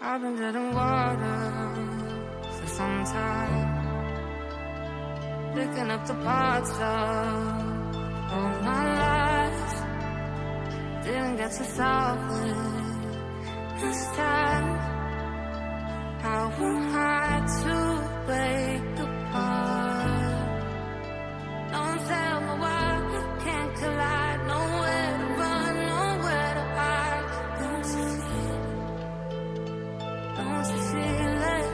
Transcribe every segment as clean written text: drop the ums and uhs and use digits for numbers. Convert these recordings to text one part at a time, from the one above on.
I've been dead in water for some time, picking up the parts of all my life. Didn't get to solve it this time. How am I to break apart? Don't tell me why we can't collide. Nowhere to run, nowhere to hide. Don't you feel it? Don't you feel it?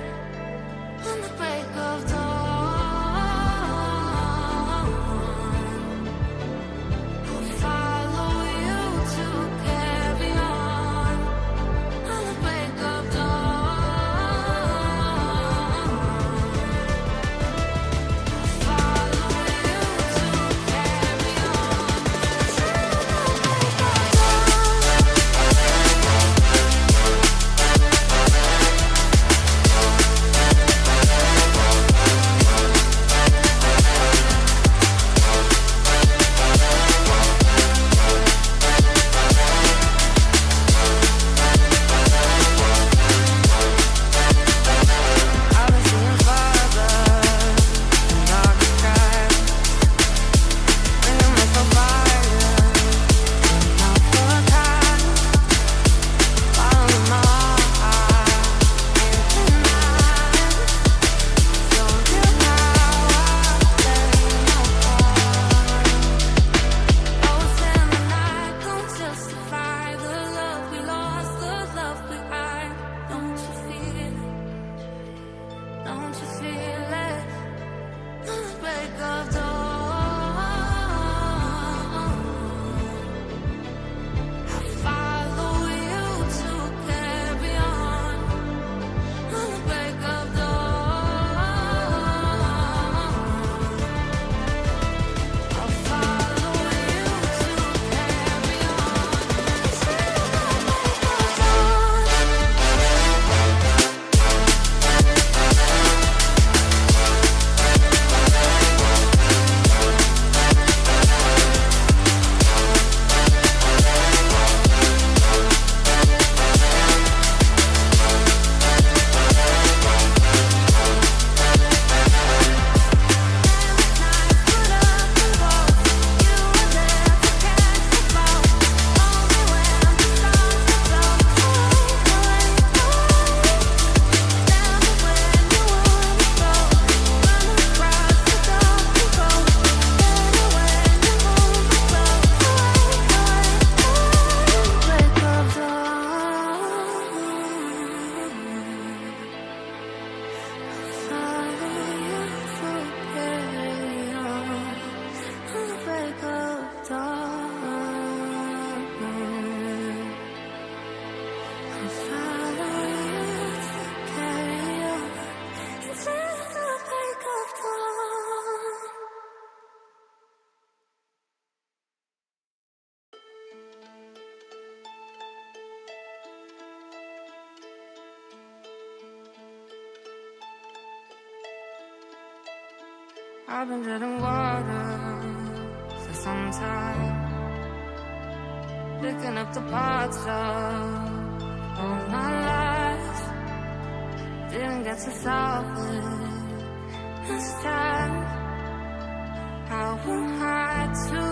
On the break of dawn, I'll follow you to carry on. On the break of dawn, I'll follow you to carry on. I've been seeing farther in dark skies, bringing me for fire, not for time. Follow my heart into mine. Show you how I play my part. Lost in the night, don't justify the love we lost, the love we hide. Don't you feel it? Don't you feel it? On the break of dawn, I'll follow you to carry on. On the break of dawn, I'll follow you to carry on. I've been dead in water for some time, picking up the parts of all my life. Didn't get to solve it this time. How am I to